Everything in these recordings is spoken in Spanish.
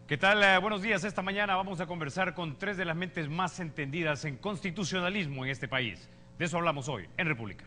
¿Qué tal? Buenos días. Esta mañana vamos a conversar con tres de las mentes más entendidas en constitucionalismo en este país. De eso hablamos hoy en República.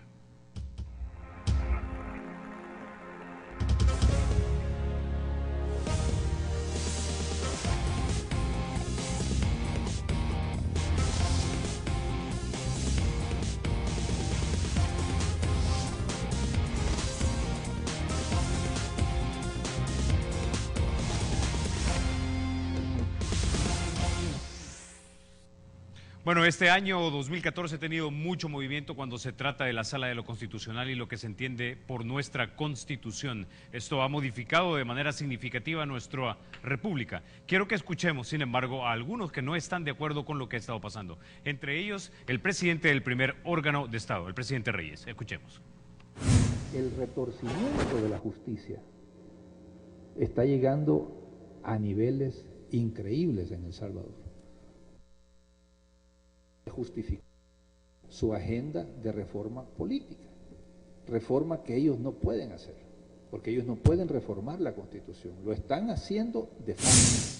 Bueno, este año 2014 ha tenido mucho movimiento cuando se trata de la Sala de lo Constitucional y lo que se entiende por nuestra Constitución. Esto ha modificado de manera significativa nuestra República. Quiero que escuchemos, sin embargo, a algunos que no están de acuerdo con lo que ha estado pasando. Entre ellos, el presidente del primer órgano de Estado, el presidente Reyes. Escuchemos. El retorcimiento de la justicia está llegando a niveles increíbles en El Salvador. Justifica su agenda de reforma política, reforma que ellos no pueden hacer, porque ellos no pueden reformar la Constitución, lo están haciendo de facto.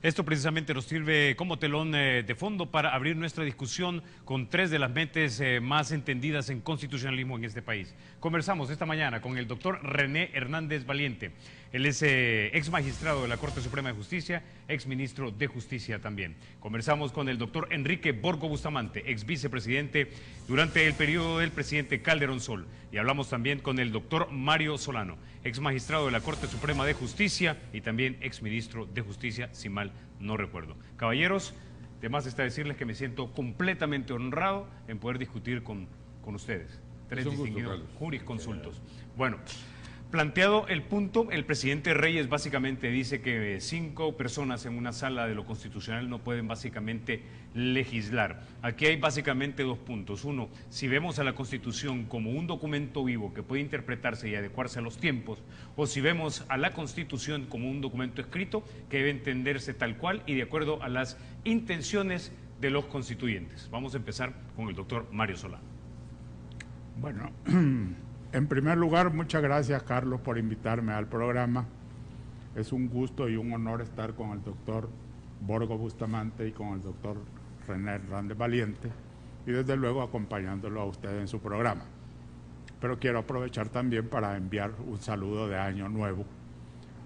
Esto precisamente nos sirve como telón de fondo para abrir nuestra discusión con tres de las mentes más entendidas en constitucionalismo en este país. Conversamos esta mañana con el doctor René Hernández Valiente. Él es ex magistrado de la Corte Suprema de Justicia, ex ministro de Justicia también. Conversamos con el doctor Enrique Borgo Bustamante, ex vicepresidente durante el periodo del presidente Calderón Sol. Y hablamos también con el doctor Mario Solano, ex magistrado de la Corte Suprema de Justicia y también ex ministro de Justicia, si mal no recuerdo. Caballeros, de más está decirles que me siento completamente honrado en poder discutir con ustedes. Tres distinguidos jurisconsultos. Bueno, planteado el punto, el presidente Reyes básicamente dice que 5 personas en una sala de lo constitucional no pueden básicamente legislar. Aquí hay básicamente 2 puntos. Uno, si vemos a la Constitución como un documento vivo que puede interpretarse y adecuarse a los tiempos, o si vemos a la Constitución como un documento escrito que debe entenderse tal cual y de acuerdo a las intenciones de los constituyentes. Vamos a empezar con el doctor Mario Solano. Bueno, en primer lugar, muchas gracias, Carlos, por invitarme al programa. Es un gusto y un honor estar con el doctor Borgo Bustamante y con el doctor René Hernández Valiente y desde luego acompañándolo a usted en su programa. Pero quiero aprovechar también para enviar un saludo de Año Nuevo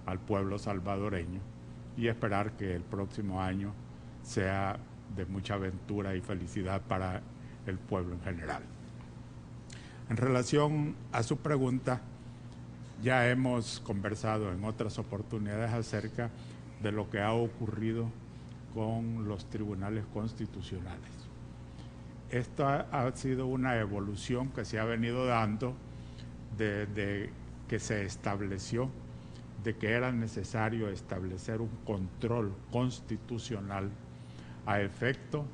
al pueblo salvadoreño y esperar que el próximo año sea de mucha aventura y felicidad para el pueblo en general. En relación a su pregunta, ya hemos conversado en otras oportunidades acerca de lo que ha ocurrido con los tribunales constitucionales. Esto ha sido una evolución que se ha venido dando desde que se estableció de que era necesario establecer un control constitucional a efecto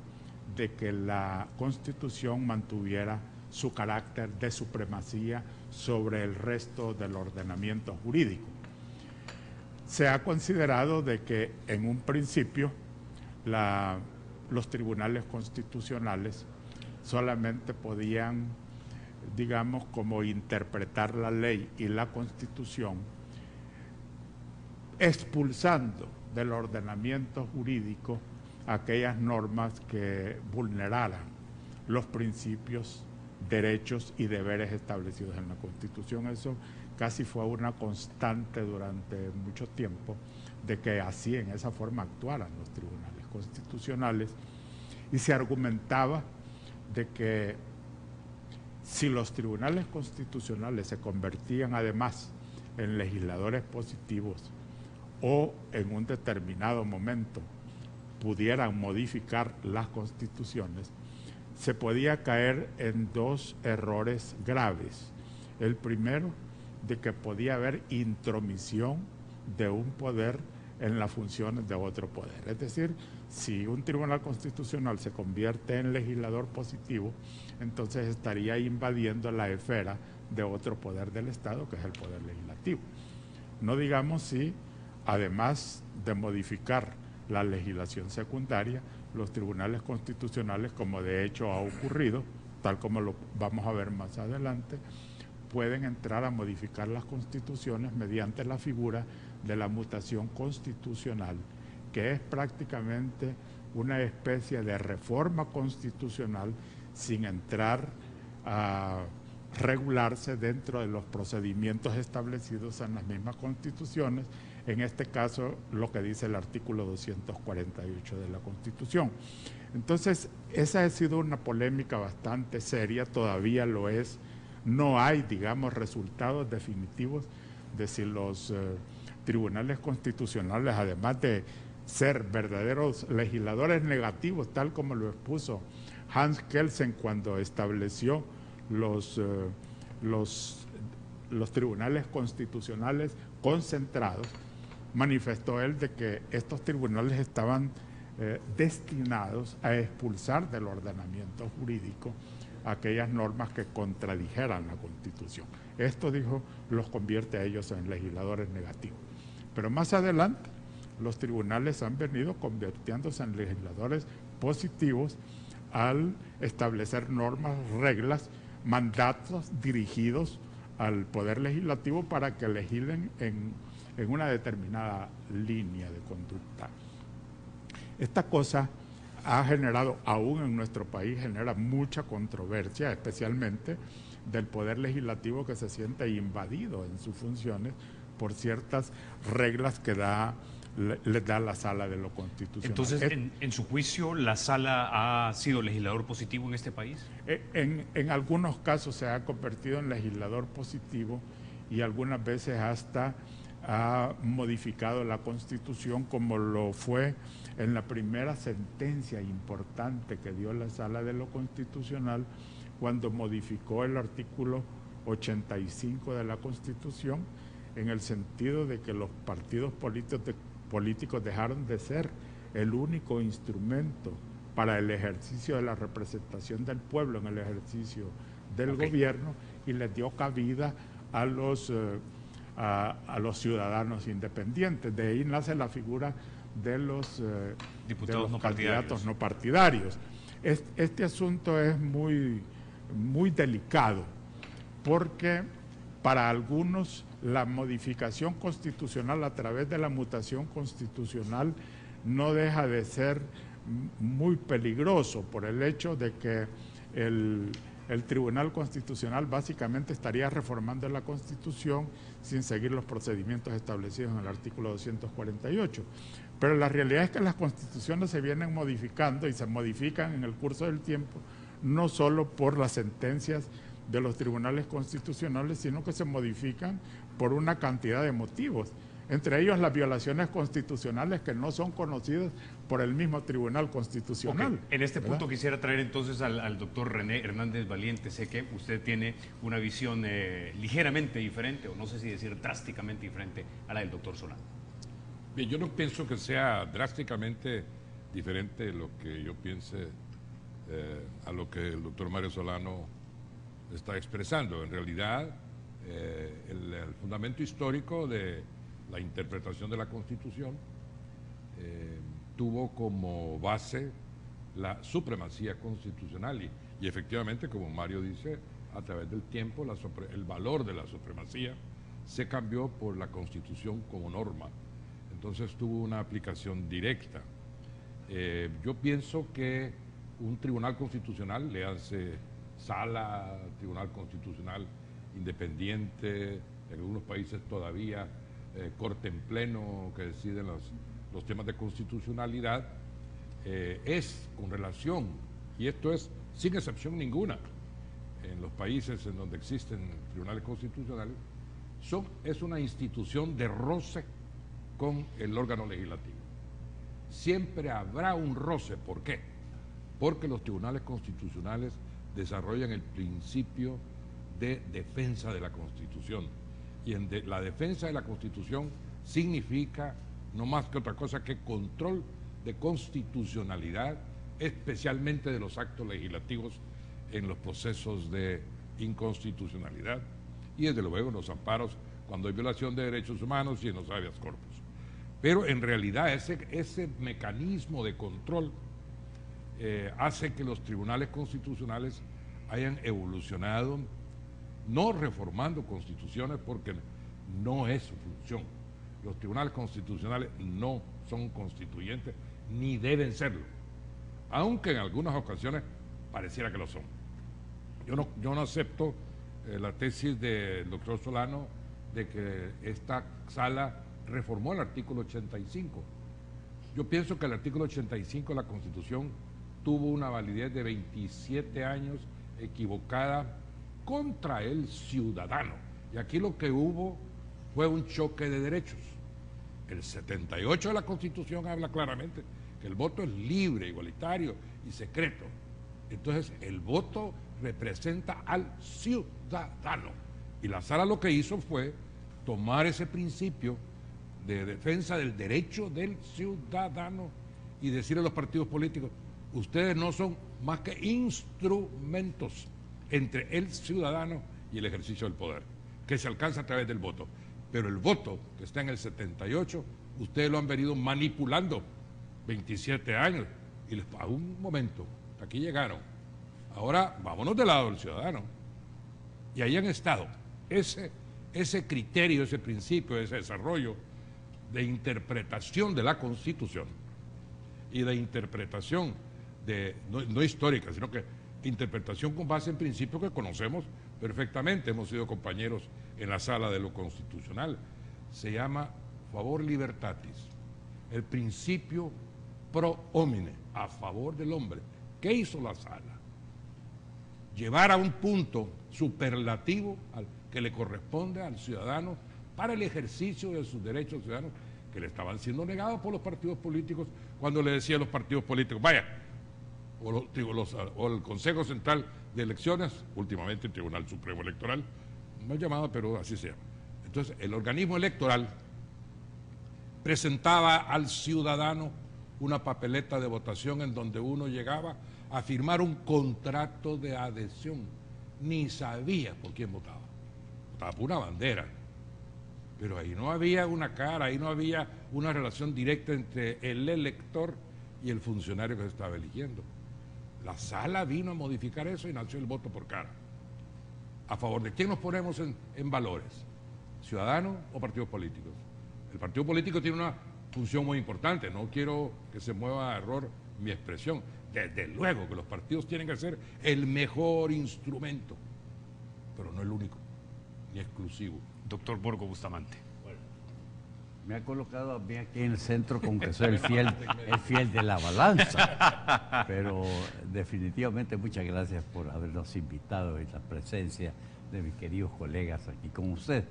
de que la Constitución mantuviera su carácter de supremacía sobre el resto del ordenamiento jurídico. Se ha considerado de que en un principio los tribunales constitucionales solamente podían, digamos, como interpretar la ley y la Constitución, expulsando del ordenamiento jurídico aquellas normas que vulneraran los principios, derechos y deberes establecidos en la Constitución. Eso casi fue una constante durante mucho tiempo, de que así, en esa forma, actuaran los tribunales constitucionales, y se argumentaba de que si los tribunales constitucionales se convertían además en legisladores positivos o en un determinado momento pudieran modificar las constituciones, se podía caer en 2 errores graves. El primero, de que podía haber intromisión de un poder en las funciones de otro poder. Es decir, si un tribunal constitucional se convierte en legislador positivo, entonces estaría invadiendo la esfera de otro poder del Estado, que es el poder legislativo. No digamos si, además de modificar la legislación secundaria, los tribunales constitucionales, como de hecho ha ocurrido, tal como lo vamos a ver más adelante, pueden entrar a modificar las constituciones mediante la figura de la mutación constitucional, que es prácticamente una especie de reforma constitucional sin entrar a regularse dentro de los procedimientos establecidos en las mismas constituciones, en este caso lo que dice el artículo 248 de la Constitución. Entonces, esa ha sido una polémica bastante seria, todavía lo es, no hay, digamos, resultados definitivos de si los tribunales constitucionales, además de ser verdaderos legisladores negativos, tal como lo expuso Hans Kelsen cuando estableció los tribunales constitucionales concentrados, manifestó él de que estos tribunales estaban destinados a expulsar del ordenamiento jurídico aquellas normas que contradijeran la Constitución. Esto, dijo, los convierte a ellos en legisladores negativos. Pero más adelante, los tribunales han venido convirtiéndose en legisladores positivos al establecer normas, reglas, mandatos dirigidos al Poder Legislativo para que legislen en una determinada línea de conducta. Esta cosa ha generado, aún en nuestro país, genera mucha controversia, especialmente del Poder Legislativo, que se siente invadido en sus funciones por ciertas reglas que les da la Sala de lo Constitucional. Entonces, en su juicio, ¿la Sala ha sido legislador positivo en este país? En algunos casos se ha convertido en legislador positivo y algunas veces hasta ha modificado la Constitución, como lo fue en la primera sentencia importante que dio la Sala de lo Constitucional cuando modificó el artículo 85 de la Constitución, en el sentido de que los partidos políticos dejaron de ser el único instrumento para el ejercicio de la representación del pueblo en el ejercicio del gobierno, y les dio cabida a los ciudadanos independientes. De ahí nace la figura de los candidatos no partidarios. Este asunto es muy delicado, porque para algunos la modificación constitucional a través de la mutación constitucional no deja de ser muy peligroso, por el hecho de que el Tribunal Constitucional básicamente estaría reformando la Constitución sin seguir los procedimientos establecidos en el artículo 248. Pero la realidad es que las constituciones se vienen modificando y se modifican en el curso del tiempo, no solo por las sentencias de los tribunales constitucionales, sino que se modifican por una cantidad de motivos, entre ellos las violaciones constitucionales que no son conocidas por el mismo Tribunal Constitucional. Okay. En este punto quisiera traer entonces al doctor René Hernández Valiente. Sé que usted tiene una visión ligeramente diferente, o no sé si decir drásticamente diferente a la del doctor Solano. Bien, yo no pienso que sea drásticamente diferente lo que yo piense a lo que el doctor Mario Solano está expresando. En realidad, el fundamento histórico de la interpretación de la Constitución tuvo como base la supremacía constitucional y efectivamente, como Mario dice, a través del tiempo el valor de la supremacía se cambió por la Constitución como norma. Entonces tuvo una aplicación directa. Yo pienso que un tribunal constitucional, le hace Sala, Tribunal Constitucional Independiente, en algunos países todavía Corte en Pleno que deciden los temas de constitucionalidad, es con relación, y esto es sin excepción ninguna, en los países en donde existen tribunales constitucionales, es una institución de roce con el órgano legislativo. Siempre habrá un roce. ¿Por qué? Porque los tribunales constitucionales desarrollan el principio de defensa de la Constitución. Y la defensa de la Constitución significa no más que otra cosa que control de constitucionalidad, especialmente de los actos legislativos en los procesos de inconstitucionalidad y desde luego en los amparos cuando hay violación de derechos humanos y en los habeas corpus. Pero en realidad ese mecanismo de control hace que los tribunales constitucionales hayan evolucionado, no reformando constituciones porque no es su función. los tribunales constitucionales no son constituyentes ni deben serlo, aunque en algunas ocasiones pareciera que lo son. Yo no acepto la tesis del doctor Solano de que esta sala reformó el artículo 85. Yo pienso que el artículo 85 de la Constitución tuvo una validez de 27 años equivocada contra el ciudadano. Y aquí lo que hubo fue un choque de derechos. El 78 de la Constitución habla claramente que el voto es libre, igualitario y secreto. Entonces, el voto representa al ciudadano. Y la sala lo que hizo fue tomar ese principio de defensa del derecho del ciudadano y decirle a los partidos políticos: ustedes no son más que instrumentos entre el ciudadano y el ejercicio del poder, que se alcanza a través del voto. Pero el voto que está en el 78, ustedes lo han venido manipulando 27 años. Y a un momento, aquí llegaron. Ahora vámonos del lado del ciudadano. Y ahí han estado. Ese criterio, ese principio, ese desarrollo de interpretación de la Constitución y de interpretación no histórica, sino que interpretación con base en principios que conocemos perfectamente, hemos sido compañeros en la sala de lo constitucional, se llama favor libertatis, el principio pro homine, a favor del hombre. ¿Qué hizo la sala? Llevar a un punto superlativo que le corresponde al ciudadano para el ejercicio de sus derechos ciudadanos que le estaban siendo negados por los partidos políticos, cuando le decían a los partidos políticos: vaya, o el Consejo Central de Elecciones, últimamente el Tribunal Supremo Electoral, mal llamado, pero así se llama. Entonces, el organismo electoral presentaba al ciudadano una papeleta de votación en donde uno llegaba a firmar un contrato de adhesión. Ni sabía por quién votaba. Votaba por una bandera. Pero ahí no había una cara, ahí no había una relación directa entre el elector y el funcionario que se estaba eligiendo. La sala vino a modificar eso y nació el voto por cara. ¿A favor de quién nos ponemos en valores? ¿Ciudadanos o partidos políticos? El partido político tiene una función muy importante, no quiero que se mueva a error mi expresión. Desde luego que los partidos tienen que ser el mejor instrumento, pero no el único, ni exclusivo. Doctor Borgo Bustamante. Me ha colocado a mí aquí en el centro como que soy el fiel de la balanza. Pero definitivamente muchas gracias por habernos invitado y la presencia de mis queridos colegas aquí con usted.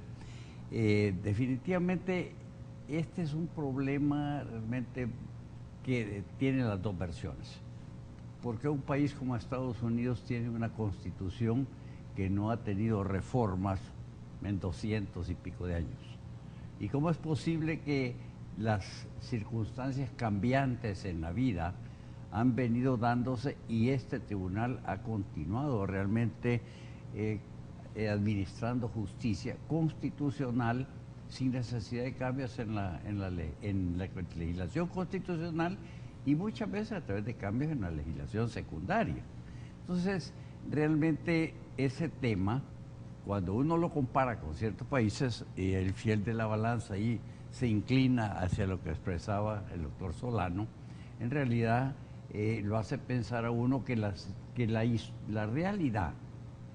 Definitivamente este es un problema realmente que tiene las dos versiones. Porque un país como Estados Unidos tiene una constitución que no ha tenido reformas en 200 y pico de años. ¿Y cómo es posible que las circunstancias cambiantes en la vida han venido dándose y este tribunal ha continuado realmente administrando justicia constitucional sin necesidad de cambios en la legislación constitucional y muchas veces a través de cambios en la legislación secundaria? Entonces, realmente ese tema, cuando uno lo compara con ciertos países, y el fiel de la balanza ahí se inclina hacia lo que expresaba el doctor Solano, en realidad lo hace pensar a uno que la realidad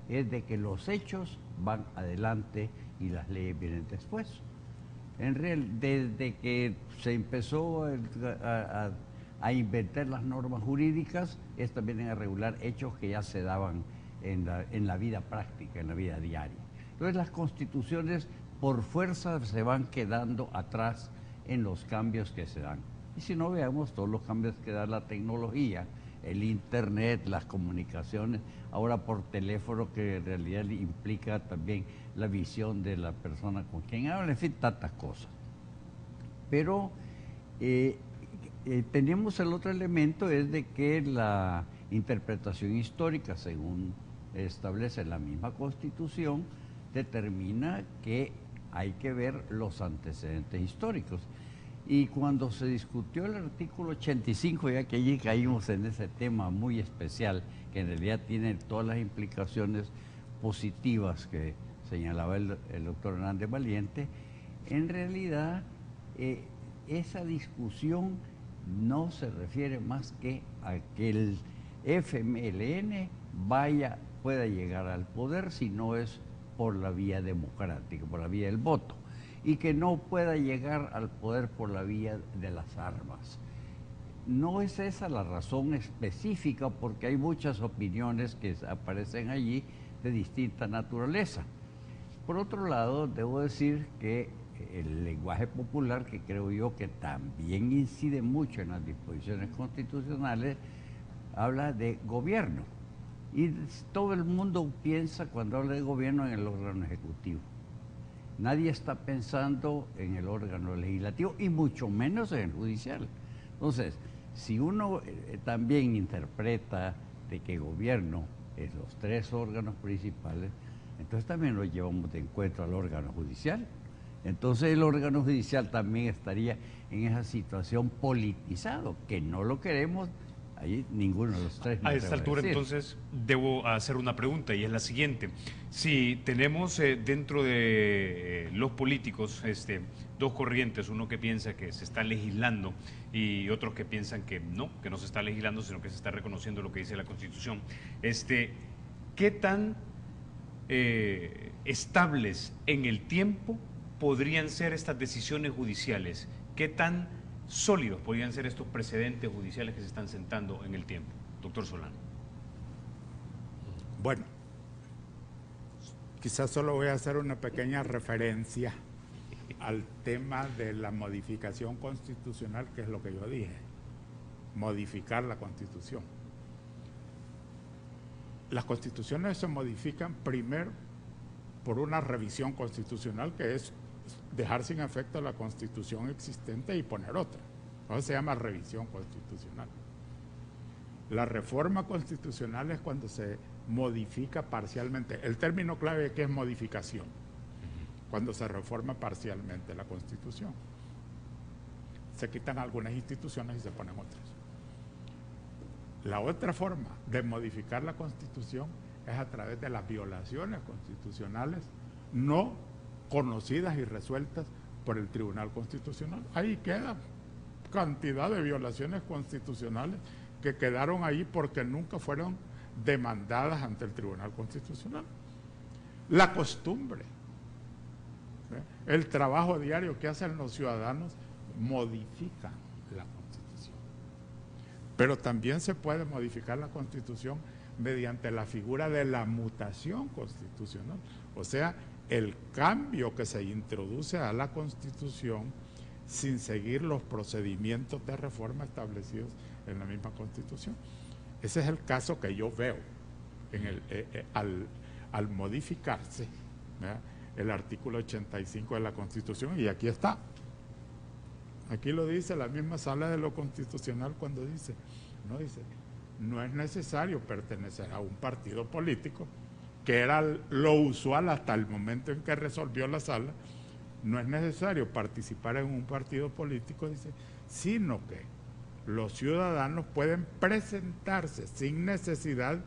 es de que los hechos van adelante y las leyes vienen después. Desde que se empezó a inventar las normas jurídicas, estas vienen a regular hechos que ya se daban en la vida práctica, en la vida diaria. Entonces las constituciones por fuerza se van quedando atrás en los cambios que se dan. Y si no, veamos todos los cambios que da la tecnología, el internet, las comunicaciones, ahora por teléfono, que en realidad implica también la visión de la persona con quien habla, en fin, tantas cosas. Pero tenemos el otro elemento, es de que la interpretación histórica, según establece la misma Constitución, determina que hay que ver los antecedentes históricos. Y cuando se discutió el artículo 85, ya que allí caímos en ese tema muy especial, que en realidad tiene todas las implicaciones positivas que señalaba el doctor Hernández Valiente, en realidad esa discusión no se refiere más que a que el FMLN pueda llegar al poder si no es por la vía democrática, por la vía del voto, y que no pueda llegar al poder por la vía de las armas. No es esa la razón específica, porque hay muchas opiniones que aparecen allí de distinta naturaleza. Por otro lado, debo decir que el lenguaje popular, que creo yo que también incide mucho en las disposiciones constitucionales, habla de gobierno. Y todo el mundo piensa, cuando habla de gobierno, en el órgano ejecutivo. Nadie está pensando en el órgano legislativo y mucho menos en el judicial. Entonces, si uno también interpreta de que gobierno es los tres órganos principales, entonces también lo llevamos de encuentro al órgano judicial. Entonces el órgano judicial también estaría en esa situación politizado, que no lo queremos. Ahí ninguno de los tres. A esta altura, entonces, debo hacer una pregunta, y es la siguiente. Si tenemos dentro de los políticos dos corrientes, uno que piensa que se está legislando y otros que piensan que no se está legislando, sino que se está reconociendo lo que dice la Constitución, ¿qué tan estables en el tiempo podrían ser estas decisiones judiciales? ¿Qué tan sólidos podrían ser estos precedentes judiciales que se están sentando en el tiempo? Doctor Solano. Bueno, quizás solo voy a hacer una pequeña referencia al tema de la modificación constitucional, que es lo que yo dije, modificar la Constitución. Las constituciones se modifican primero por una revisión constitucional, que es dejar sin efecto la Constitución existente y poner otra. Eso se llama revisión constitucional. La reforma constitucional es cuando se modifica parcialmente. El término clave aquí es modificación, cuando se reforma parcialmente la Constitución. Se quitan algunas instituciones y se ponen otras. La otra forma de modificar la Constitución es a través de las violaciones constitucionales no conocidas y resueltas por el Tribunal Constitucional. Ahí queda cantidad de violaciones constitucionales que quedaron ahí porque nunca fueron demandadas ante el Tribunal Constitucional. La costumbre, el trabajo diario que hacen los ciudadanos modifica la Constitución. Pero también se puede modificar la Constitución mediante la figura de la mutación constitucional, o sea, el cambio que se introduce a la Constitución sin seguir los procedimientos de reforma establecidos en la misma Constitución. Ese es el caso que yo veo en al modificarse, ¿verdad?, el artículo 85 de la Constitución, y aquí está. Aquí lo dice la misma Sala de lo Constitucional cuando dice, no es necesario pertenecer a un partido político, que era lo usual hasta el momento en que resolvió la Sala. No es necesario participar en un partido político, dice, sino que los ciudadanos pueden presentarse sin necesidad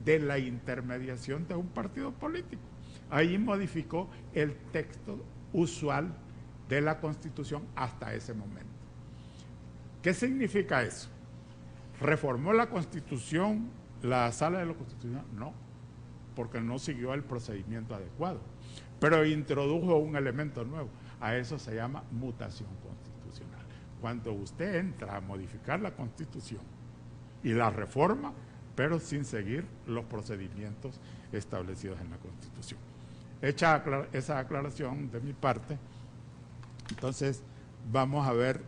de la intermediación de un partido político. Ahí modificó el texto usual de la Constitución hasta ese momento. ¿Qué significa eso? ¿Reformó la Constitución la Sala de lo Constitucional? No, porque no siguió el procedimiento adecuado, pero introdujo un elemento nuevo. A eso se llama mutación constitucional. Cuando usted entra a modificar la Constitución y la reforma, pero sin seguir los procedimientos establecidos en la Constitución. Hecha esa aclaración de mi parte, entonces vamos a ver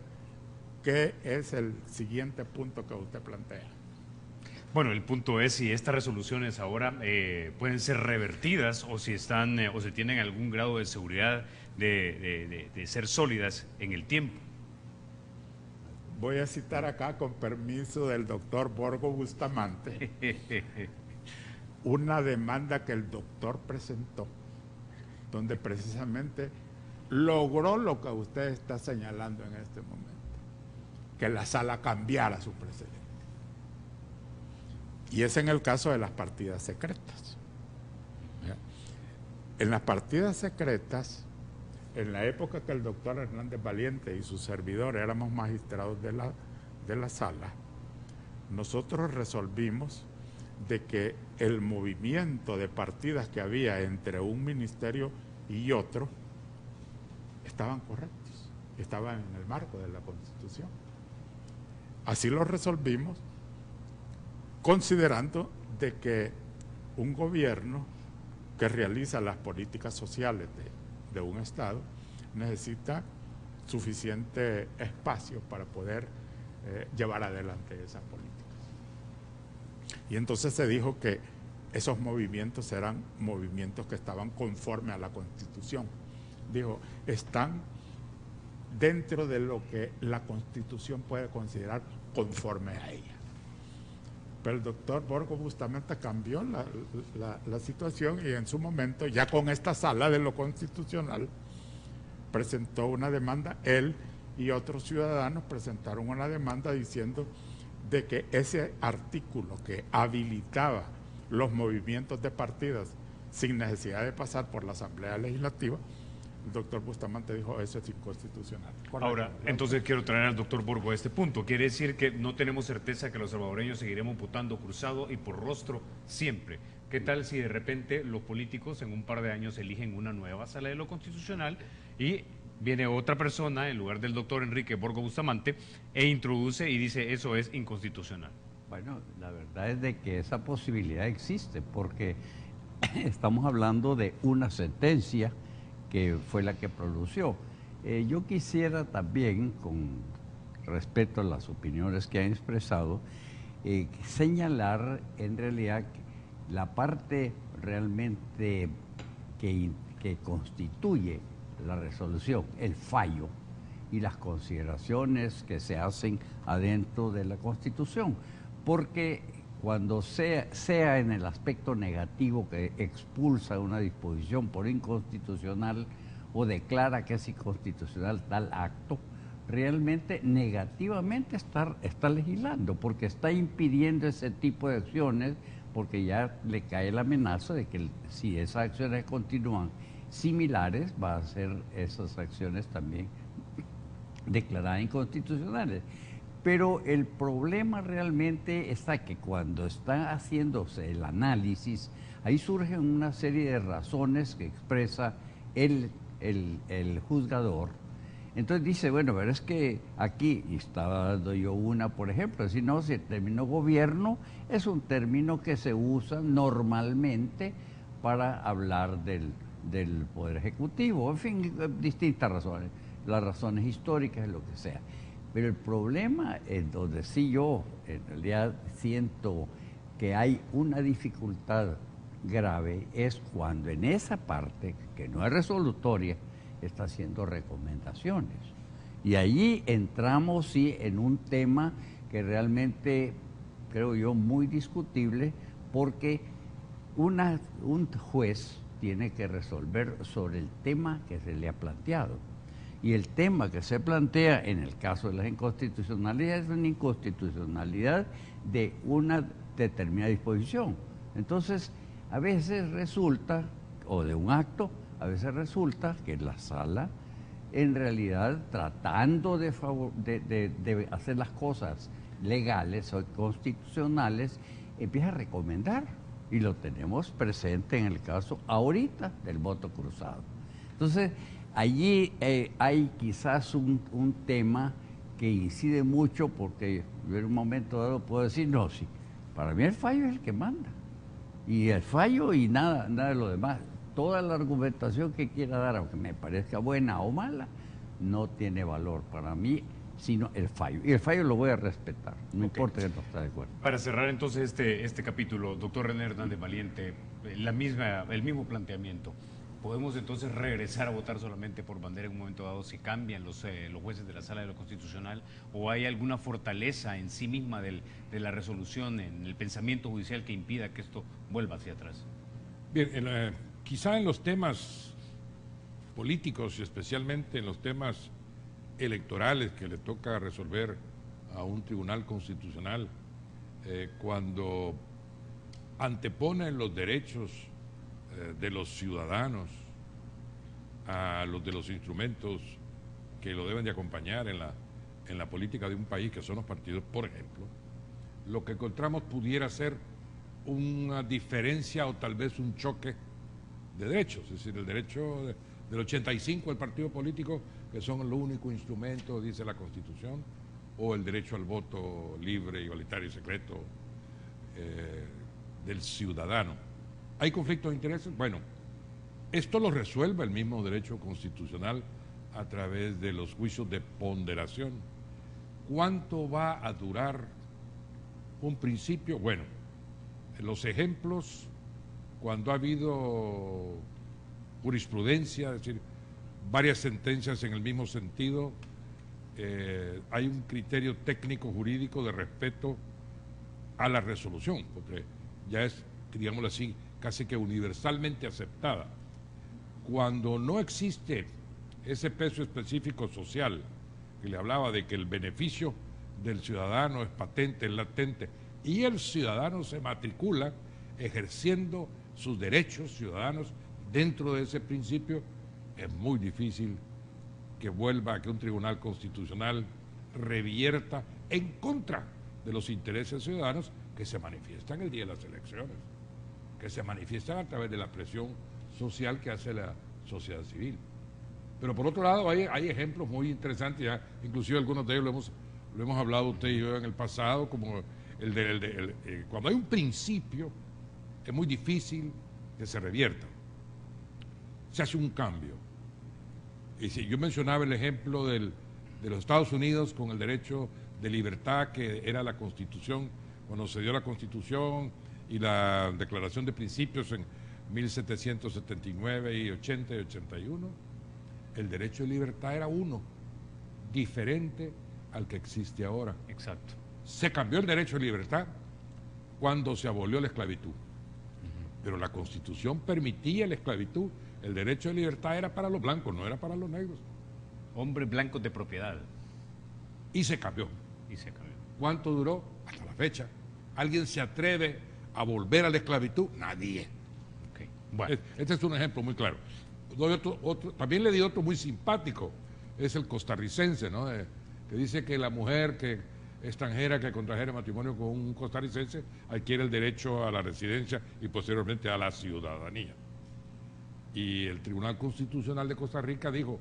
qué es el siguiente punto que usted plantea. Bueno, el punto es si estas resoluciones ahora pueden ser revertidas o si están o si tienen algún grado de seguridad de ser sólidas en el tiempo. Voy a citar acá, con permiso del doctor Borgo Bustamante, una demanda que el doctor presentó, donde precisamente logró lo que usted está señalando en este momento, que la Sala cambiara su precedente. Y es en el caso de las partidas secretas. En las partidas secretas, en la época que el doctor Hernández Valiente y su servidor éramos magistrados de la sala, nosotros resolvimos de que el movimiento de partidas que había entre un ministerio y otro estaban correctos, estaban en el marco de la Constitución. Así lo resolvimos, considerando de que un gobierno que realiza las políticas sociales de un Estado necesita suficiente espacio para poder llevar adelante esas políticas. Y entonces se dijo que esos movimientos eran movimientos que estaban conforme a la Constitución. Dijo, están dentro de lo que la Constitución puede considerar conforme a ella. Pero el doctor Borgo Bustamante cambió la situación y en su momento, ya con esta sala de lo constitucional, presentó una demanda, él y otros ciudadanos presentaron una demanda diciendo de que ese artículo que habilitaba los movimientos de partidas sin necesidad de pasar por la Asamblea Legislativa, el doctor Bustamante dijo, eso es inconstitucional. Ahora, entonces quiero traer al doctor Borgo a este punto. Quiere decir que no tenemos certeza que los salvadoreños seguiremos votando cruzado y por rostro siempre. ¿Qué tal si de repente los políticos en un par de años eligen una nueva sala de lo constitucional y viene otra persona en lugar del doctor Enrique Borgo Bustamante e introduce y dice eso es inconstitucional? Bueno, la verdad es de que esa posibilidad existe porque estamos hablando de una sentencia que fue la que pronunció. Yo quisiera también, con respecto a las opiniones que han expresado, señalar en realidad la parte realmente que constituye la resolución, el fallo y las consideraciones que se hacen adentro de la Constitución, porque cuando sea en el aspecto negativo que expulsa una disposición por inconstitucional o declara que es inconstitucional tal acto, realmente negativamente está legislando, porque está impidiendo ese tipo de acciones, porque ya le cae la amenaza de que si esas acciones continúan similares, va a ser esas acciones también declaradas inconstitucionales. Pero el problema realmente está que cuando está haciéndose el análisis, ahí surgen una serie de razones que expresa el juzgador. Entonces dice, bueno, pero es que aquí, y estaba dando yo una, por ejemplo, si no, si el término gobierno es un término que se usa normalmente para hablar del Poder Ejecutivo, en fin, distintas razones, las razones históricas, lo que sea. Pero el problema es donde sí yo en realidad siento que hay una dificultad grave es cuando en esa parte, que no es resolutoria, está haciendo recomendaciones. Y allí entramos sí en un tema que realmente creo yo muy discutible, porque un juez tiene que resolver sobre el tema que se le ha planteado. Y el tema que se plantea en el caso de las inconstitucionalidades es una inconstitucionalidad de una determinada disposición. Entonces, a veces resulta, o de un acto, a veces resulta que la sala, en realidad, tratando de hacer las cosas legales o constitucionales, empieza a recomendar. Y lo tenemos presente en el caso ahorita del voto cruzado. Entonces, allí hay quizás un tema que incide mucho, porque yo en un momento dado puedo decir, no, sí, para mí el fallo es el que manda. Y el fallo y nada de lo demás. Toda la argumentación que quiera dar, aunque me parezca buena o mala, no tiene valor para mí, sino el fallo. Y el fallo lo voy a respetar, no importa que no esté de acuerdo. Para cerrar entonces este capítulo, doctor René Hernández Valiente, el mismo planteamiento. ¿Podemos entonces regresar a votar solamente por bandera en un momento dado si cambian los jueces de la Sala de lo Constitucional? ¿O hay alguna fortaleza en sí misma de la resolución, en el pensamiento judicial que impida que esto vuelva hacia atrás? Bien, quizá en los temas políticos y especialmente en los temas electorales que le toca resolver a un tribunal constitucional, cuando anteponen los derechos de los ciudadanos a los de los instrumentos que lo deben de acompañar en la política de un país, que son los partidos, por ejemplo, lo que encontramos pudiera ser una diferencia o tal vez un choque de derechos, es decir, el derecho del 85 del partido político, que son el único instrumento, dice la Constitución, o el derecho al voto libre, igualitario y secreto del ciudadano. ¿Hay conflictos de intereses? Bueno, esto lo resuelve el mismo derecho constitucional a través de los juicios de ponderación. ¿Cuánto va a durar un principio? Bueno, los ejemplos, cuando ha habido jurisprudencia, es decir, varias sentencias en el mismo sentido, hay un criterio técnico jurídico de respeto a la resolución, porque ya es, digámoslo así, casi que universalmente aceptada. Cuando no existe ese peso específico social, que le hablaba de que el beneficio del ciudadano es patente, es latente, y el ciudadano se matricula ejerciendo sus derechos ciudadanos dentro de ese principio, es muy difícil que vuelva a que un tribunal constitucional revierta en contra de los intereses ciudadanos que se manifiestan el día de las elecciones, que se manifiestan a través de la presión social que hace la sociedad civil. Pero por otro lado hay ejemplos muy interesantes, ya inclusive algunos de ellos lo hemos hablado usted y yo en el pasado, como cuando hay un principio es muy difícil que se revierta, se hace un cambio. Y si yo mencionaba el ejemplo de los Estados Unidos con el derecho de libertad, que era la Constitución, cuando se dio la Constitución y la Declaración de Principios en 1779 y 80 y 81, el derecho de libertad era uno, diferente al que existe ahora. Exacto. Se cambió el derecho de libertad cuando se abolió la esclavitud. Pero la Constitución permitía la esclavitud. El derecho de libertad era para los blancos, no era para los negros. Hombres blancos de propiedad. Y se cambió. Y se cambió. ¿Cuánto duró? Hasta la fecha. ¿Alguien se atreve a volver a la esclavitud? Nadie. Okay. Bueno. Este es un ejemplo muy claro. Doy otro, también le di otro muy simpático, es el costarricense, ¿no? Que dice que la mujer extranjera que contrajere matrimonio con un costarricense adquiere el derecho a la residencia y posteriormente a la ciudadanía. Y el Tribunal Constitucional de Costa Rica dijo,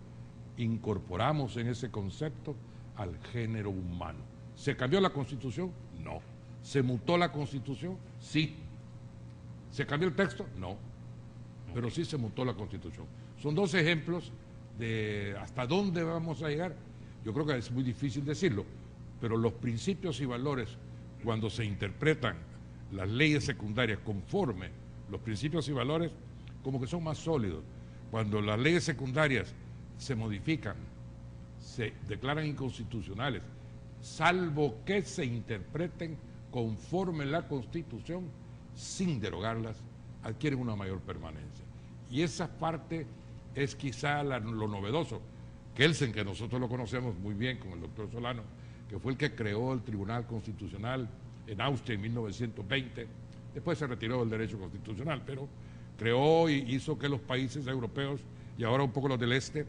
incorporamos en ese concepto al género humano. ¿Se cambió la Constitución? No. ¿Se mutó la Constitución? Sí. ¿Se cambió el texto? No. Pero sí se mutó la Constitución. Son dos ejemplos de hasta dónde vamos a llegar. Yo creo que es muy difícil decirlo, pero los principios y valores, cuando se interpretan las leyes secundarias conforme los principios y valores, como que son más sólidos. Cuando las leyes secundarias se modifican, se declaran inconstitucionales, salvo que se interpreten conforme la Constitución, sin derogarlas, adquieren una mayor permanencia. Y esa parte es quizá lo novedoso. Kelsen, que nosotros lo conocemos muy bien con el doctor Solano, que fue el que creó el Tribunal Constitucional en Austria en 1920, después se retiró del derecho constitucional, pero creó y hizo que los países europeos, y ahora un poco los del este,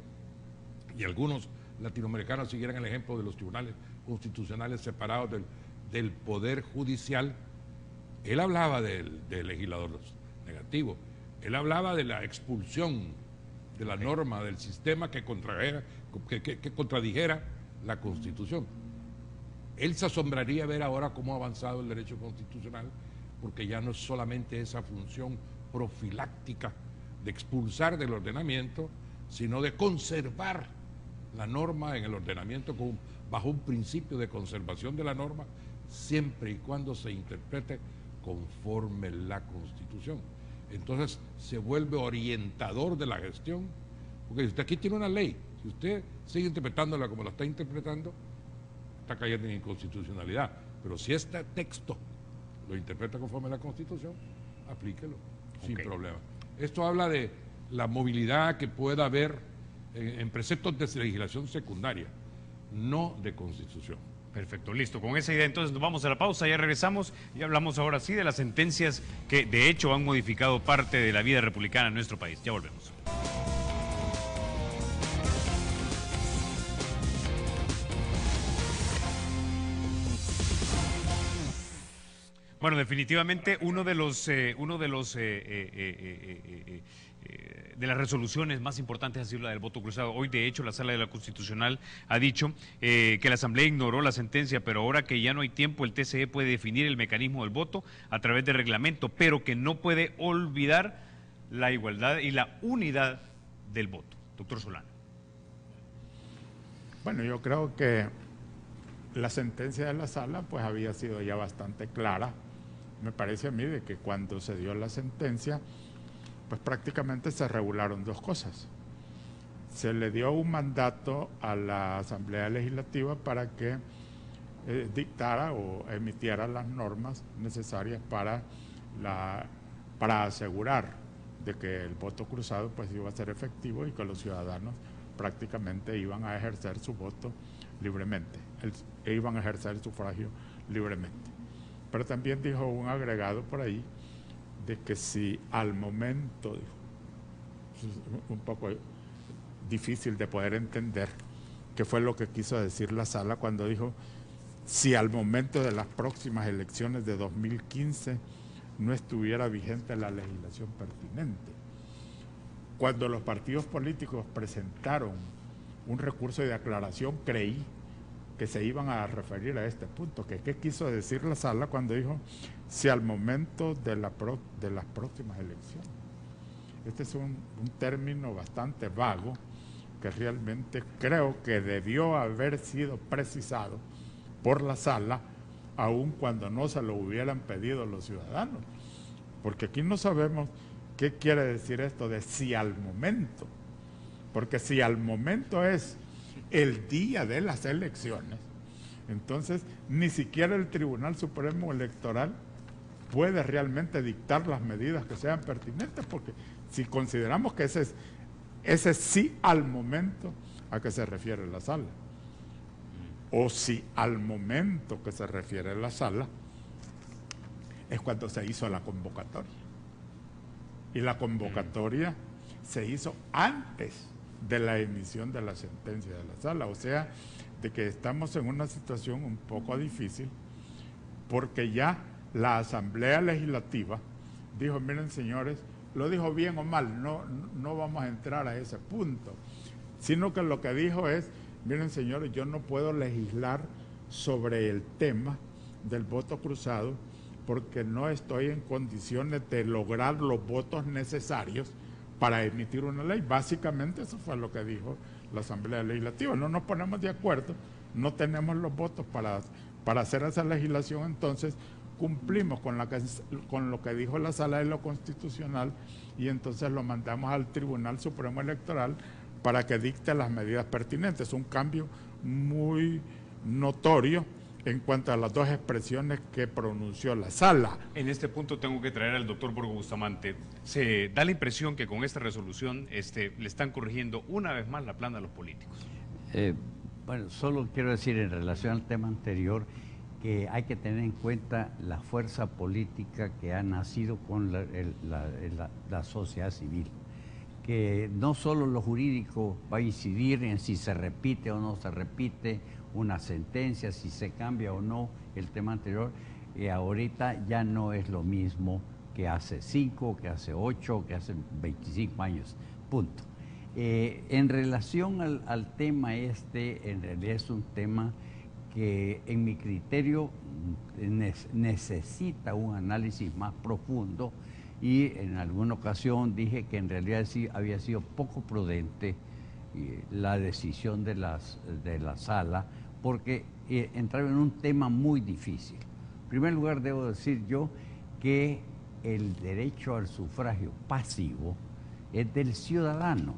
y algunos latinoamericanos siguieran el ejemplo de los tribunales constitucionales separados del poder judicial. Él hablaba del legislador negativo, él hablaba de la expulsión de la norma del sistema que contradijera la Constitución. Él se asombraría ver ahora cómo ha avanzado el derecho constitucional, porque ya no es solamente esa función profiláctica de expulsar del ordenamiento, sino de conservar la norma en el ordenamiento bajo un principio de conservación de la norma, siempre y cuando se interprete conforme la Constitución. Entonces se vuelve orientador de la gestión, porque si usted aquí tiene una ley, si usted sigue interpretándola como la está interpretando, está cayendo en inconstitucionalidad. Pero si este texto lo interpreta conforme a la Constitución, aplíquelo sin problema. Esto habla de la movilidad que pueda haber en preceptos de legislación secundaria, no de Constitución. Perfecto, listo. Con esa idea entonces nos vamos a la pausa, ya regresamos y hablamos ahora sí de las sentencias que de hecho han modificado parte de la vida republicana en nuestro país. Ya volvemos. Bueno, definitivamente de las resoluciones más importantes ha sido la del voto cruzado. Hoy, de hecho, la Sala de la Constitucional ha dicho que la Asamblea ignoró la sentencia, pero ahora que ya no hay tiempo, el TCE puede definir el mecanismo del voto a través de reglamento, pero que no puede olvidar la igualdad y la unidad del voto. Doctor Solano. Bueno, yo creo que la sentencia de la Sala pues había sido ya bastante clara. Me parece a mí de que cuando se dio la sentencia, pues prácticamente se regularon dos cosas. Se le dio un mandato a la Asamblea Legislativa para que dictara o emitiera las normas necesarias para asegurar de que el voto cruzado pues iba a ser efectivo y que los ciudadanos prácticamente iban a ejercer su voto libremente, iban a ejercer el sufragio libremente. Pero también dijo un agregado por ahí de que si al momento, un poco difícil de poder entender qué fue lo que quiso decir la Sala cuando dijo si al momento de las próximas elecciones de 2015 no estuviera vigente la legislación pertinente. Cuando los partidos políticos presentaron un recurso de aclaración, creí que se iban a referir a este punto, que qué quiso decir la Sala cuando dijo si al momento de las próximas elecciones. Este es un término bastante vago que realmente creo que debió haber sido precisado por la Sala, aun cuando no se lo hubieran pedido los ciudadanos, porque aquí no sabemos qué quiere decir esto de si al momento, porque si al momento es el día de las elecciones, entonces ni siquiera el Tribunal Supremo Electoral puede realmente dictar las medidas que sean pertinentes, porque si consideramos que ese sí al momento a que se refiere la Sala, o si al momento que se refiere la Sala es cuando se hizo la convocatoria, y la convocatoria se hizo antes de la emisión de la sentencia de la Sala, o sea, de que estamos en una situación un poco difícil, porque ya la Asamblea Legislativa dijo, miren señores, lo dijo bien o mal, no vamos a entrar a ese punto, sino que lo que dijo es, miren señores, yo no puedo legislar sobre el tema del voto cruzado porque no estoy en condiciones de lograr los votos necesarios para emitir una ley. Básicamente eso fue lo que dijo la Asamblea Legislativa. No nos ponemos de acuerdo, no tenemos los votos para hacer esa legislación, entonces cumplimos con lo que dijo la Sala de lo Constitucional y entonces lo mandamos al Tribunal Supremo Electoral para que dicte las medidas pertinentes. Es un cambio muy notorio en cuanto a las dos expresiones que pronunció la Sala. En este punto tengo que traer al doctor Borgo Bustamante. Se da la impresión que con esta resolución le están corrigiendo una vez más la plana a los políticos. Bueno, solo quiero decir en relación al tema anterior que hay que tener en cuenta la fuerza política que ha nacido con la sociedad civil, que no solo lo jurídico va a incidir en si se repite o no se repite una sentencia, si se cambia o no el tema anterior, ahorita ya no es lo mismo que hace 5, que hace 8, que hace 25 años, punto. En relación al tema en realidad es un tema que en mi criterio necesita un análisis más profundo y en alguna ocasión dije que en realidad sí había sido poco prudente la decisión de la Sala porque entraba en un tema muy difícil. En primer lugar debo decir yo que el derecho al sufragio pasivo es del ciudadano.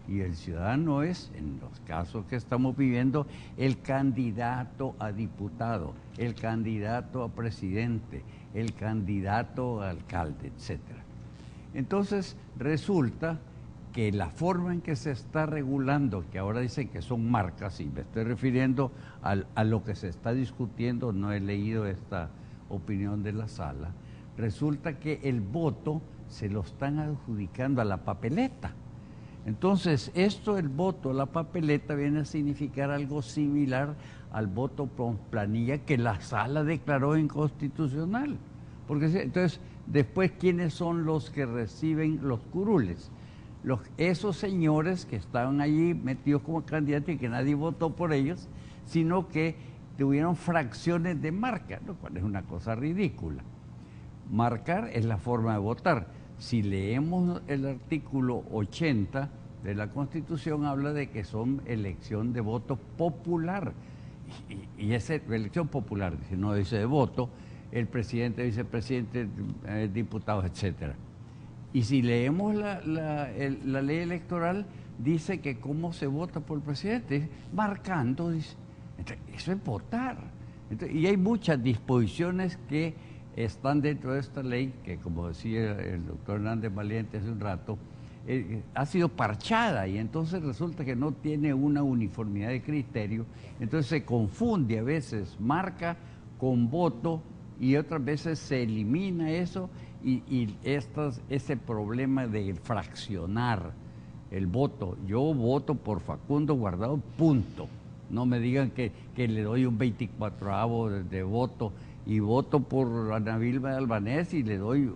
Y el ciudadano es, en los casos que estamos viviendo, el candidato a diputado, el candidato a presidente, el candidato a alcalde, etc. Entonces, resulta que la forma en que se está regulando, que ahora dicen que son marcas, y me estoy refiriendo a lo que se está discutiendo, no he leído esta opinión de la Sala, resulta que el voto se lo están adjudicando a la papeleta. Entonces, el voto a la papeleta viene a significar algo similar al voto por planilla que la Sala declaró inconstitucional. Porque entonces, después, ¿quiénes son los que reciben los curules? Esos señores que estaban allí metidos como candidatos y que nadie votó por ellos, sino que tuvieron fracciones de marca, lo cual es una cosa ridícula. Marcar es la forma de votar. Si leemos el artículo 80 de la Constitución, habla de que son elección de voto popular. Y esa elección popular, si no dice de voto, el presidente, vicepresidente, diputados, etcétera. Y si leemos la ley electoral, dice que cómo se vota por el presidente, marcando, dice. Entonces, eso es votar. Entonces, y hay muchas disposiciones que están dentro de esta ley, que como decía el doctor Hernández Valiente hace un rato, ha sido parchada y entonces resulta que no tiene una uniformidad de criterio, entonces se confunde a veces marca con voto y otras veces se elimina eso y ese problema de fraccionar el voto. Yo voto por Facundo Guardado, punto. No me digan que le doy un 24avo de voto y voto por Ana Vilma Albanés y le doy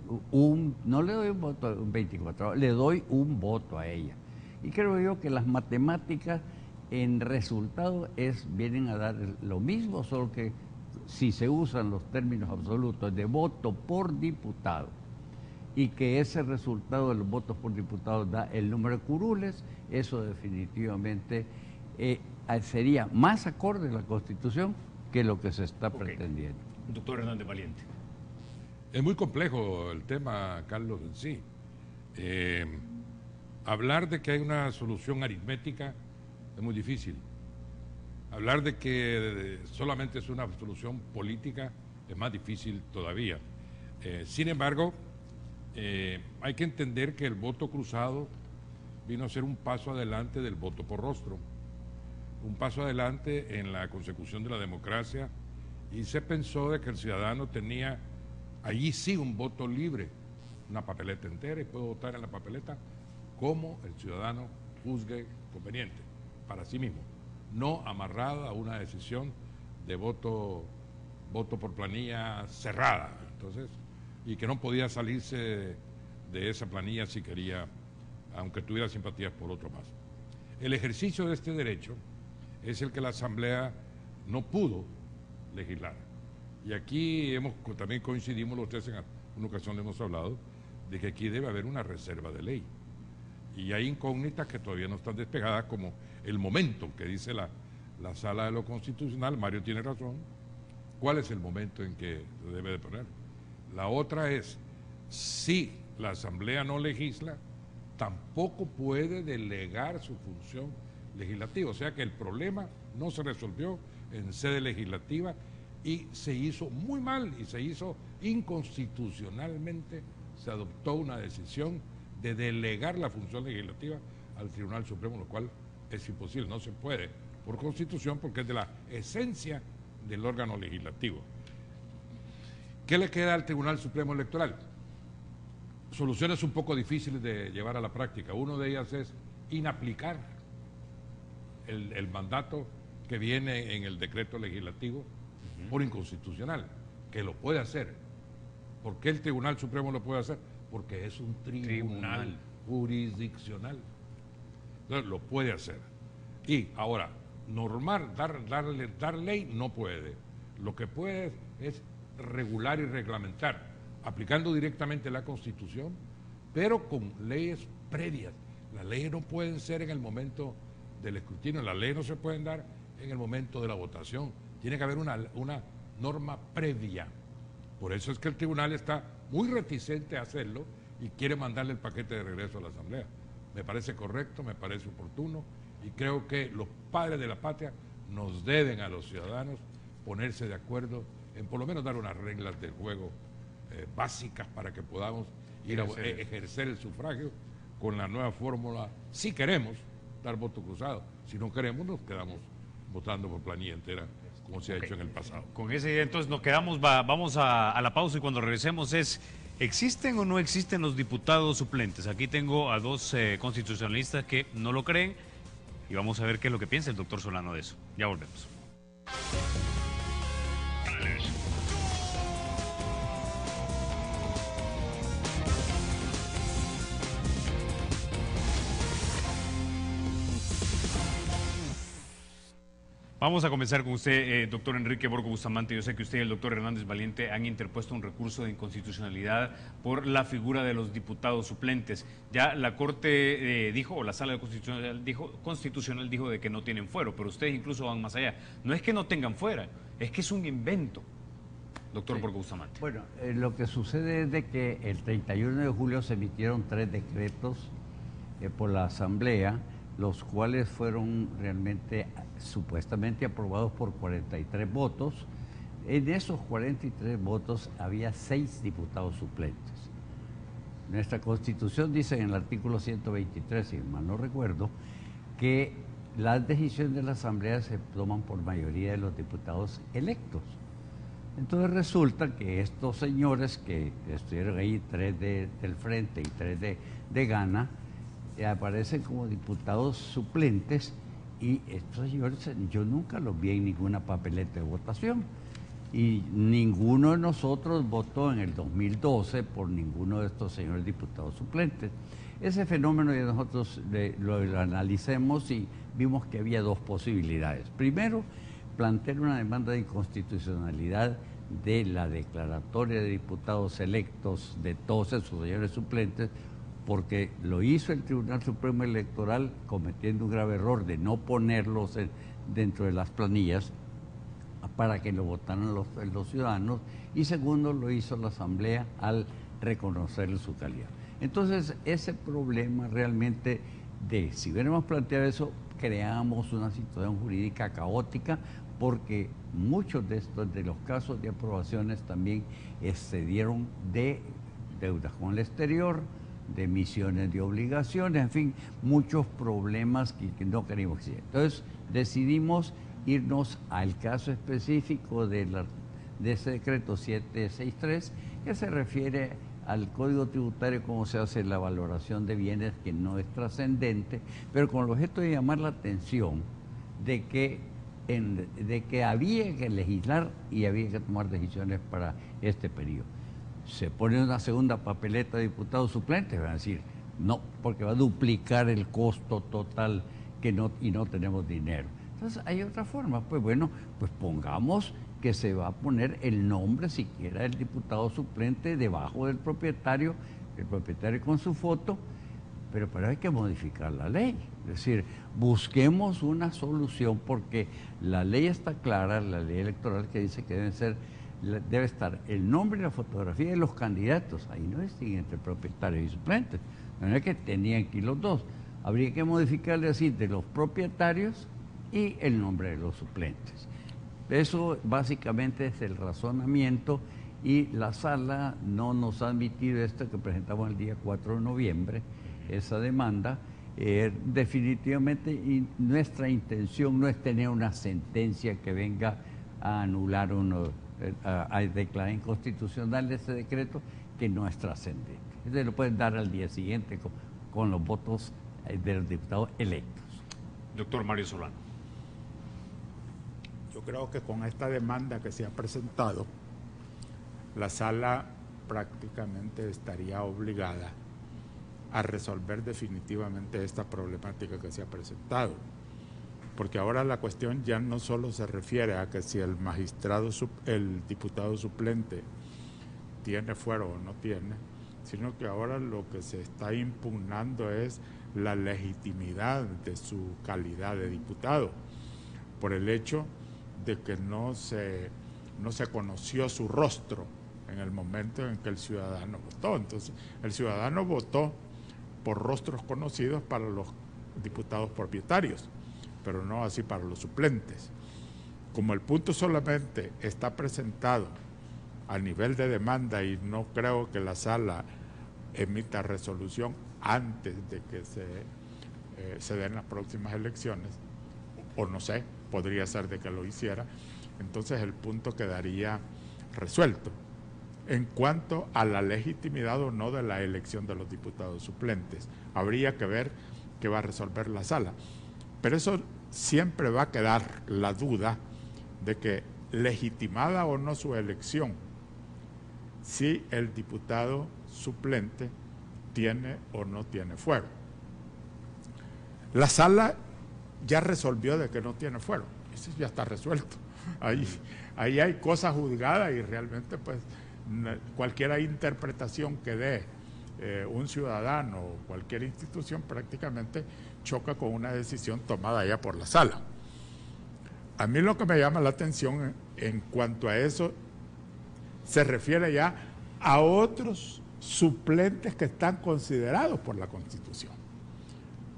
no le doy un voto, un 24avo, le doy un voto a ella. Y creo yo que las matemáticas en resultado vienen a dar lo mismo, solo que si se usan los términos absolutos de voto por diputado y que ese resultado de los votos por diputado da el número de curules, eso definitivamente sería más acorde a la Constitución que lo que se está pretendiendo. Doctor Hernández Valiente. Es muy complejo el tema, Carlos, en sí. Hablar de que hay una solución aritmética es muy difícil. Hablar de que solamente es una solución política es más difícil todavía. Sin embargo, hay que entender que el voto cruzado vino a ser un paso adelante del voto por rostro, un paso adelante en la consecución de la democracia, y se pensó de que el ciudadano tenía allí sí un voto libre, una papeleta entera, y puede votar en la papeleta como el ciudadano juzgue conveniente para sí mismo, no amarrado a una decisión de voto por planilla cerrada, entonces, y que no podía salirse de esa planilla si quería, aunque tuviera simpatías por otro más. El ejercicio de este derecho es el que la Asamblea no pudo legislar. Y aquí también coincidimos los tres, en una ocasión le hemos hablado, de que aquí debe haber una reserva de ley. Y hay incógnitas que todavía no están despegadas, como el momento que dice la Sala de lo Constitucional. Mario tiene razón. ¿Cuál es el momento en que se debe de poner? La otra es, si la Asamblea no legisla, tampoco puede delegar su función legislativa. O sea que el problema no se resolvió en sede legislativa y se hizo muy mal y se hizo inconstitucionalmente. Se adoptó una decisión de delegar la función legislativa al Tribunal Supremo, lo cual es imposible, no se puede por Constitución, porque es de la esencia del órgano legislativo. ¿Qué le queda al Tribunal Supremo Electoral? Soluciones un poco difíciles de llevar a la práctica. Una de ellas es inaplicar el mandato que viene en el decreto legislativo por inconstitucional, que lo puede hacer. ¿Por qué el Tribunal Supremo lo puede hacer? Porque es un tribunal jurisdiccional. Entonces lo puede hacer. Y ahora, dar ley no puede. Lo que puede es regular y reglamentar, aplicando directamente la Constitución, pero con leyes previas. Las leyes no pueden ser en el momento del escrutinio, las leyes no se pueden dar en el momento de la votación. Tiene que haber una norma previa. Por eso es que el tribunal está muy reticente a hacerlo y quiere mandarle el paquete de regreso a la Asamblea. Me parece correcto, me parece oportuno, y creo que los padres de la patria nos deben a los ciudadanos ponerse de acuerdo en por lo menos dar unas reglas del juego básicas para que podamos ir a ejercer el sufragio con la nueva fórmula. Si queremos dar voto cruzado, si no queremos nos quedamos votando por planilla entera, como se ha hecho en el pasado. Con esa idea entonces nos quedamos, vamos a la pausa, y cuando regresemos ¿existen o no existen los diputados suplentes? Aquí tengo a dos constitucionalistas que no lo creen, y vamos a ver qué es lo que piensa el doctor Solano de eso. Ya volvemos. Vamos a comenzar con usted, doctor Enrique Borgo Bustamante. Yo sé que usted y el doctor Hernández Valiente han interpuesto un recurso de inconstitucionalidad por la figura de los diputados suplentes. Ya la Corte dijo, o la Sala Constitucional dijo de que no tienen fuero, pero ustedes incluso van más allá. No es que no tengan fuera, es que es un invento, doctor Sí. Borgo Bustamante. Bueno, lo que sucede es de que el 31 de julio se emitieron 3 decretos por la Asamblea, los cuales fueron realmente supuestamente aprobados por 43 votos. En esos 43 votos había 6 diputados suplentes. Nuestra Constitución dice en el artículo 123, si mal no recuerdo, que las decisiones de la Asamblea se toman por mayoría de los diputados electos. Entonces resulta que estos señores que estuvieron ahí, 3 del Frente y 3 de Gana, aparecen como diputados suplentes, y estos señores yo nunca los vi en ninguna papeleta de votación, y ninguno de nosotros votó en el 2012 por ninguno de estos señores diputados suplentes. Ese fenómeno ya nosotros lo analicemos y vimos que había 2 posibilidades. Primero, plantear una demanda de inconstitucionalidad de la declaratoria de diputados electos de todos esos señores suplentes, porque lo hizo el Tribunal Supremo Electoral cometiendo un grave error de no ponerlos dentro de las planillas para que lo votaran los ciudadanos, y segundo, lo hizo la Asamblea al reconocerle su calidad. Entonces, ese problema realmente si hubiéramos planteado eso, creamos una situación jurídica caótica, porque muchos de los casos de aprobaciones también excedieron de deudas con el exterior, de emisiones de obligaciones, en fin, muchos problemas que no queríamos que existieran. Entonces decidimos irnos al caso específico de ese decreto 763, que se refiere al Código Tributario, cómo se hace la valoración de bienes, que no es trascendente, pero con el objeto de llamar la atención de que había que legislar y había que tomar decisiones para este periodo. Se pone una segunda papeleta de diputados suplentes, van a decir, no, porque va a duplicar el costo total y no tenemos dinero. Entonces, hay otra forma. Pues bueno, pues pongamos que se va a poner el nombre siquiera del diputado suplente debajo del propietario, el propietario con su foto, pero hay que modificar la ley. Es decir, busquemos una solución, porque la ley está clara, la ley electoral, que dice que debe estar el nombre y la fotografía de los candidatos. Ahí no distinguen entre propietarios y suplentes. No es que tenían que ir los dos. Habría que modificarle así, de los propietarios y el nombre de los suplentes. Eso básicamente es el razonamiento, y la sala no nos ha admitido esto que presentamos el día 4 de noviembre, esa demanda. Definitivamente, y nuestra intención no es tener una sentencia que venga a anular a declarar inconstitucional ese decreto, que no es trascendente. Entonces lo pueden dar al día siguiente con los votos de los diputados electos. Doctor Mario Solano. Yo creo que con esta demanda que se ha presentado, la sala prácticamente estaría obligada a resolver definitivamente esta problemática que se ha presentado. Porque ahora la cuestión ya no solo se refiere a que si el diputado suplente tiene fuero o no tiene, sino que ahora lo que se está impugnando es la legitimidad de su calidad de diputado, por el hecho de que no se conoció su rostro en el momento en que el ciudadano votó. Entonces, el ciudadano votó por rostros conocidos para los diputados propietarios, pero no así para los suplentes. Como el punto solamente está presentado a nivel de demanda, y no creo que la sala emita resolución antes de que se den las próximas elecciones, o no sé, podría ser de que lo hiciera, entonces el punto quedaría resuelto en cuanto a la legitimidad o no de la elección de los diputados suplentes. Habría que ver qué va a resolver la sala, pero eso siempre va a quedar la duda de que, legitimada o no su elección, si el diputado suplente tiene o no tiene fuero. La sala ya resolvió de que no tiene fuero, eso ya está resuelto. Ahí hay cosas juzgadas y realmente pues cualquier interpretación que dé un ciudadano o cualquier institución prácticamente choca con una decisión tomada ya por la sala. A mí lo que me llama la atención en cuanto a eso se refiere ya a otros suplentes que están considerados por la Constitución.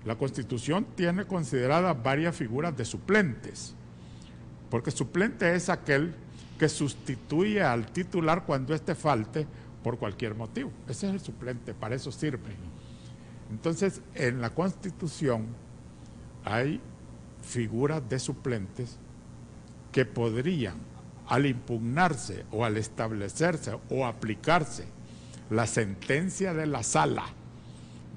La Constitución tiene consideradas varias figuras de suplentes, porque suplente es aquel que sustituye al titular cuando éste falte por cualquier motivo. Ese es el suplente, para eso sirve. Entonces, en la Constitución hay figuras de suplentes que podrían, al impugnarse o al establecerse o aplicarse la sentencia de la sala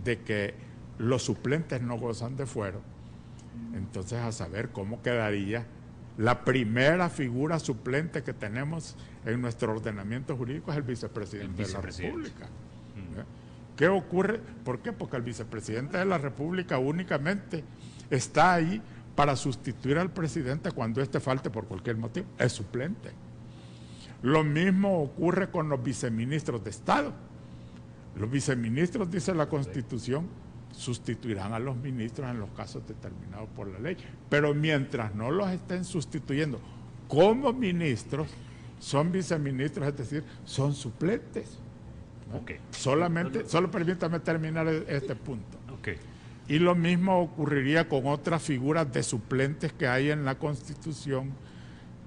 de que los suplentes no gozan de fuero, entonces a saber cómo quedaría la primera figura suplente que tenemos en nuestro ordenamiento jurídico es el vicepresidente de la República. ¿Qué ocurre? ¿Por qué? Porque el vicepresidente de la República únicamente está ahí para sustituir al presidente cuando éste falte por cualquier motivo. Es suplente. Lo mismo ocurre con los viceministros de Estado. Los viceministros, dice la Constitución, sustituirán a los ministros en los casos determinados por la ley. Pero mientras no los estén sustituyendo como ministros, son viceministros, es decir, son suplentes, ¿no? Okay. Solo permítame terminar este punto. Okay. Y lo mismo ocurriría con otras figuras de suplentes que hay en la Constitución,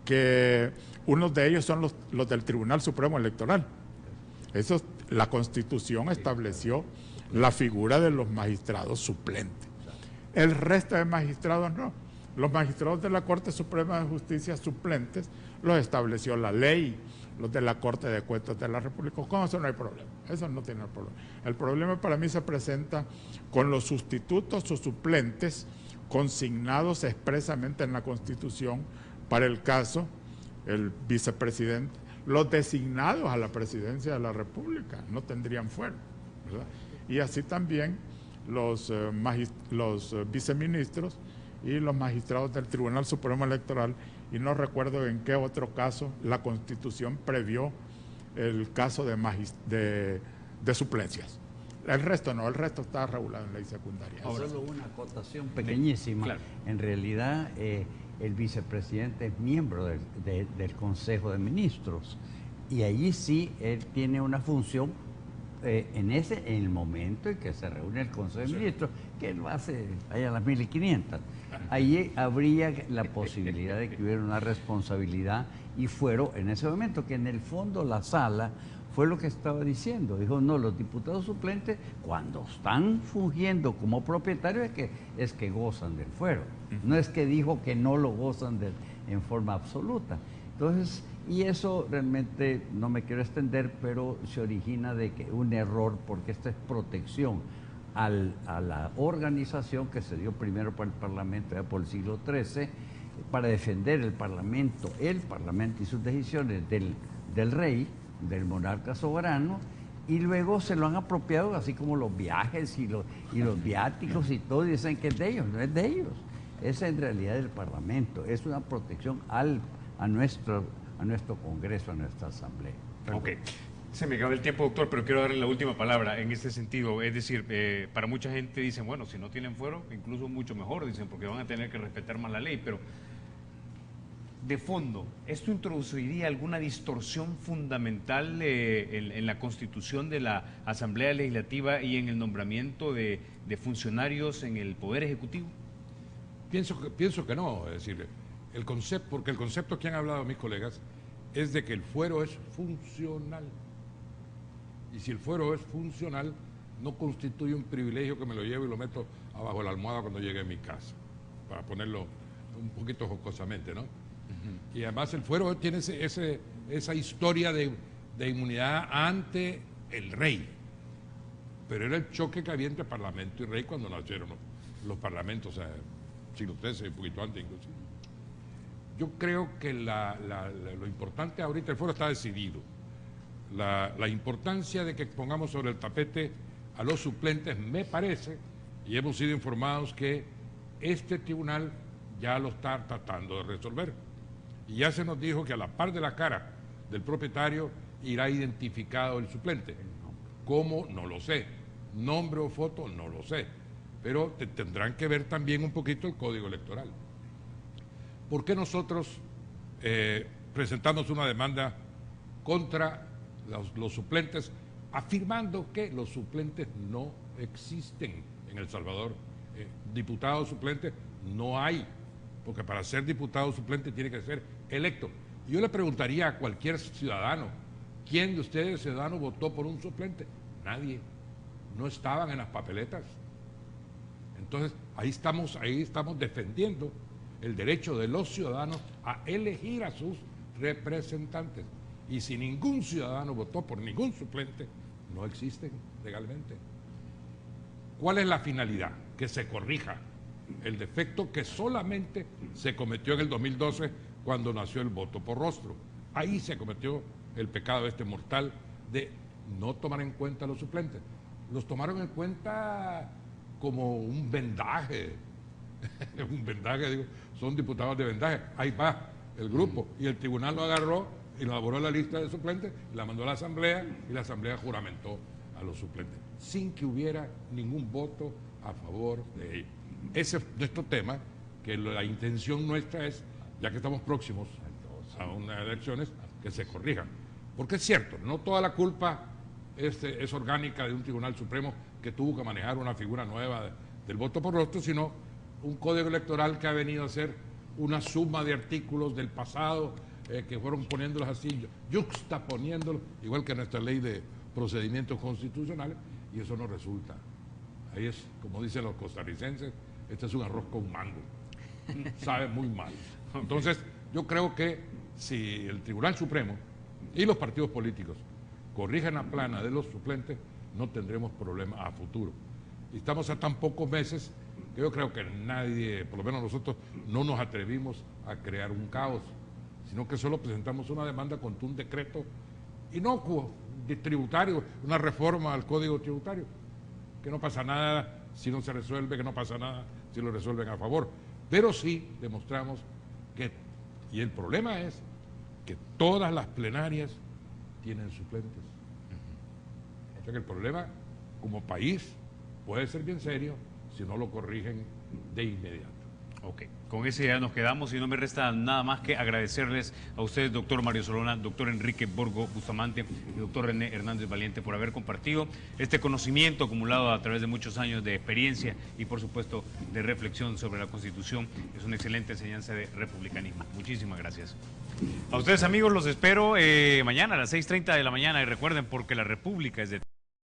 que unos de ellos son los del Tribunal Supremo Electoral. Eso, la Constitución estableció la figura de los magistrados suplentes. El resto de magistrados no. Los magistrados de la Corte Suprema de Justicia suplentes los estableció la ley, los de la Corte de Cuentas de la República. Con eso no hay problema, eso no tiene problema. El problema para mí se presenta con los sustitutos o suplentes consignados expresamente en la Constitución para el caso, el vicepresidente, los designados a la presidencia de la República no tendrían fuero, ¿verdad? Y así también los viceministros y los magistrados del Tribunal Supremo Electoral, y no recuerdo en qué otro caso la Constitución previó el caso de suplencias. El resto no, el resto está regulado en ley secundaria. Ahora, solo una acotación pequeñísima. Claro. En realidad, el vicepresidente es miembro del Consejo de Ministros, y allí sí él tiene una función en el momento en que se reúne el Consejo de Ministros, que lo hace allá a las 1500. Allí habría la posibilidad de que hubiera una responsabilidad y fuero en ese momento, que en el fondo la sala fue lo que estaba diciendo. Dijo, no, los diputados suplentes cuando están fungiendo como propietarios es que gozan del fuero. No es que dijo que no lo gozan en forma absoluta. Entonces, y eso realmente no me quiero extender, pero se origina de que un error, porque esta es protección a la organización que se dio primero por el Parlamento, ya por el siglo XIII, para defender el Parlamento y sus decisiones del rey, del monarca soberano, y luego se lo han apropiado, así como los viajes y los viáticos y todo, y dicen que es de ellos. No es de ellos, es en realidad del Parlamento, es una protección a nuestro Congreso, a nuestra Asamblea. Ok. Se me acaba el tiempo, doctor, pero quiero darle la última palabra en este sentido. Es decir, para mucha gente dicen, bueno, si no tienen fuero, incluso mucho mejor, dicen, porque van a tener que respetar más la ley, pero de fondo, ¿esto introduciría alguna distorsión fundamental en la constitución de la Asamblea Legislativa y en el nombramiento de funcionarios en el Poder Ejecutivo? Pienso que no, es decir, porque el concepto que han hablado mis colegas es de que el fuero es funcional. Y si el fuero es funcional, no constituye un privilegio que me lo llevo y lo meto abajo de la almohada cuando llegue a mi casa, para ponerlo un poquito jocosamente, ¿no? Y además el fuero tiene esa historia de inmunidad ante el rey. Pero era el choque que había entre parlamento y rey cuando nacieron los parlamentos, siglo XIII, un poquito antes inclusive. Yo creo que lo importante ahorita, el fuero está decidido. La importancia de que pongamos sobre el tapete a los suplentes, me parece, y hemos sido informados que este tribunal ya lo está tratando de resolver. Y ya se nos dijo que a la par de la cara del propietario irá identificado el suplente. ¿Cómo? No lo sé. Nombre o foto, no lo sé. Pero tendrán que ver también un poquito el código electoral. ¿Por qué nosotros presentamos una demanda contra los suplentes, afirmando que los suplentes no existen en El Salvador? Diputados suplentes no hay, porque para ser diputado suplente tiene que ser electo. Yo le preguntaría a cualquier ciudadano, ¿quién de ustedes, ciudadanos, votó por un suplente? Nadie. No estaban en las papeletas. Entonces, ahí estamos defendiendo el derecho de los ciudadanos a elegir a sus representantes. Y si ningún ciudadano votó por ningún suplente, no existen legalmente. ¿Cuál es la finalidad? Que se corrija el defecto que solamente se cometió en el 2012 cuando nació el voto por rostro. Ahí se cometió el pecado mortal de no tomar en cuenta a los suplentes. Los tomaron en cuenta como un vendaje. Un vendaje, digo, son diputados de vendaje. Ahí va el grupo. Y el tribunal lo agarró y elaboró la lista de suplentes, la mandó a la asamblea y la asamblea juramentó a los suplentes, sin que hubiera ningún voto a favor de ellos. Ese es nuestro tema, que la intención nuestra es, ya que estamos próximos a unas elecciones, que se corrijan. Porque es cierto, no toda la culpa es orgánica de un Tribunal Supremo que tuvo que manejar una figura nueva del voto por rostro, sino un código electoral que ha venido a ser una suma de artículos del pasado que fueron poniéndolos así, yuxtaponiéndolos, igual que nuestra ley de procedimientos constitucionales, y eso no resulta. Ahí es, como dicen los costarricenses, este es un arroz con mango. Sabe muy mal. Entonces, yo creo que si el Tribunal Supremo y los partidos políticos corrigen la plana de los suplentes, no tendremos problemas a futuro. Y estamos a tan pocos meses que yo creo que nadie, por lo menos nosotros, no nos atrevimos a crear un caos, sino que solo presentamos una demanda contra un decreto inocuo, de tributario, una reforma al Código Tributario, que no pasa nada si no se resuelve, que no pasa nada si lo resuelven a favor. Pero sí demostramos que, y el problema es que todas las plenarias tienen suplentes. O sea que el problema como país puede ser bien serio si no lo corrigen de inmediato. Ok, con ese ya nos quedamos y no me resta nada más que agradecerles a ustedes, doctor Mario Solona, doctor Enrique Borgo Bustamante y doctor René Hernández Valiente, por haber compartido este conocimiento acumulado a través de muchos años de experiencia y por supuesto de reflexión sobre la Constitución. Es una excelente enseñanza de republicanismo. Muchísimas gracias. A ustedes, amigos, los espero mañana a las 6:30 de la mañana y recuerden, porque la República es de